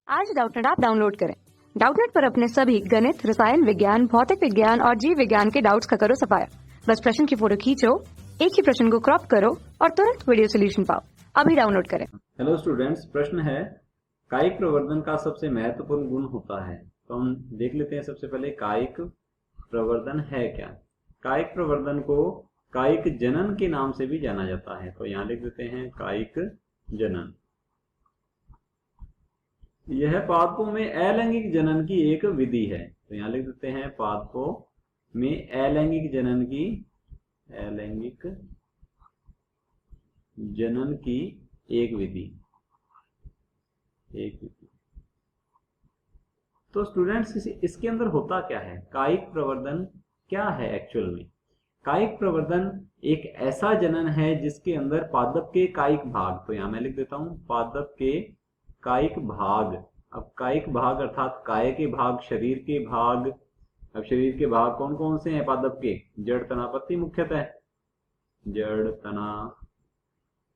आज Doubtnut app download करें। Doubtnut पर अपने सभी गणित, रसायन विज्ञान, भौतिक विज्ञान और जीव विज्ञान के डाउट्स का करो सफाया। बस प्रश्न की फोटो खींचो, एक ही प्रश्न को क्रॉप करो और तुरंत वीडियो सोल्यूशन पाओ। अभी डाउनलोड करें। हेलो स्टूडेंट्स, प्रश्न है कायिक प्रवर्धन का सबसे महत्वपूर्ण गुण होता है। तो हम देख लेते हैं सबसे पहले कायिक प्रवर्धन है क्या। कायिक प्रवर्धन को कायिक जनन के नाम से भी जाना जाता है। तो यहाँ लिख देते हैं कायिक जनन। यह पादपों में अलैंगिक जनन की एक विधि है। तो यहाँ लिख देते हैं पादपों में अलैंगिक जनन की एक विधि। तो स्टूडेंट्स, इसके अंदर होता क्या है, कायिक प्रवर्धन क्या है एक्चुअल में। कायिक प्रवर्धन एक ऐसा जनन है जिसके अंदर पादप के कायिक भाग, तो यहां मैं लिख देता हूं पादप के कायिक भाग। अब कायिक भाग अर्थात काय के भाग, शरीर के भाग। अब शरीर के भाग कौन कौन से हैं पादप के? जड़, तना, पत्ती मुख्यतः। जड़, तना,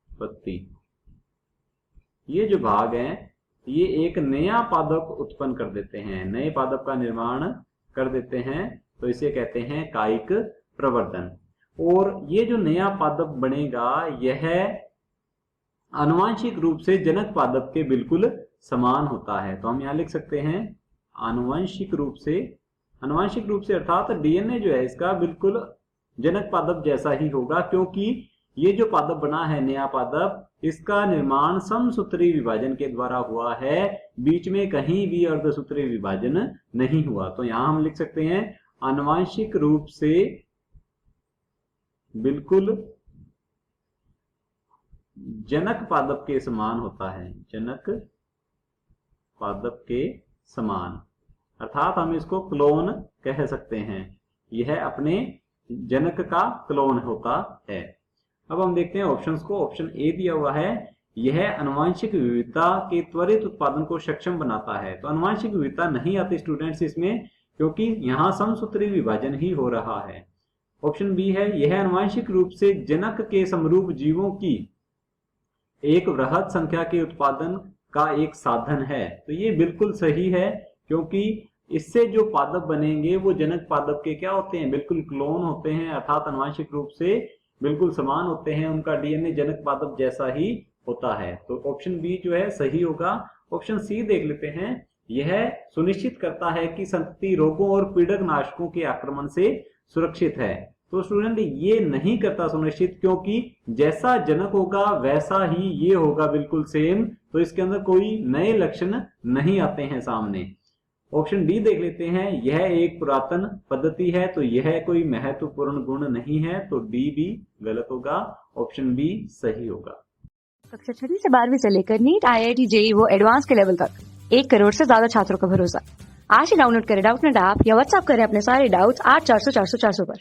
पत्ती, ये जो भाग हैं ये एक नया पादप उत्पन्न कर देते हैं, नए पादप का निर्माण कर देते हैं। तो इसे कहते हैं कायिक प्रवर्धन। और ये जो नया पादप बनेगा यह आनुवंशिक रूप से जनक पादप के बिल्कुल समान होता है। तो हम यहां लिख सकते हैं आनुवंशिक रूप से अर्थात डीएनए जो है इसका बिल्कुल जनक पादप जैसा ही होगा, क्योंकि ये जो पादप बना है नया पादप, इसका निर्माण समसूत्री विभाजन के द्वारा हुआ है, बीच में कहीं भी अर्धसूत्री विभाजन नहीं हुआ। तो यहां हम लिख सकते हैं आनुवंशिक रूप से बिल्कुल जनक पादप के समान होता है, जनक पादप के समान, अर्थात हम इसको क्लोन कह सकते हैं। यह अपने जनक का क्लोन होता है। अब हम देखते हैं ऑप्शंस को। ऑप्शन ए दिया हुआ है, यह आनुवंशिक विविधता के त्वरित उत्पादन को सक्षम बनाता है। तो आनुवंशिक विविधता नहीं आती स्टूडेंट्स इसमें, क्योंकि यहां समसूत्री विभाजन ही हो रहा है। ऑप्शन बी है, यह आनुवंशिक रूप से जनक के समरूप जीवों की एक वृहद संख्या के उत्पादन का एक साधन है। तो ये बिल्कुल सही है, क्योंकि इससे जो पादप बनेंगे वो जनक पादप के क्या होते हैं, बिल्कुल क्लोन होते हैं, अर्थात आनुवंशिक रूप से बिल्कुल समान होते हैं। उनका डीएनए जनक पादप जैसा ही होता है। तो ऑप्शन बी जो है सही होगा। ऑप्शन सी देख लेते हैं, यह सुनिश्चित करता है कि संतति रोगों और पीड़क नाशकों के आक्रमण से सुरक्षित है। तो स्टूडेंट ये नहीं करता सुनिश्चित, क्योंकि जैसा जनक होगा वैसा ही ये होगा, बिल्कुल सेम। तो इसके अंदर कोई नए लक्षण नहीं आते हैं सामने। ऑप्शन डी देख लेते हैं, यह एक पुरातन पद्धति है, तो यह कोई महत्वपूर्ण गुण नहीं है। तो डी भी गलत होगा, ऑप्शन बी सही होगा। कक्षा 6 से 12वीं से लेकर नीट, IIT, JEE वो एडवांस के लेवल तक 1 करोड़ से ज्यादा छात्रों का भरोसा। आज ही डाउनलोड करें डाउटनेट ऐप या व्हाट्सएप करें अपने सारे डाउट्स 8400 400 400 पर।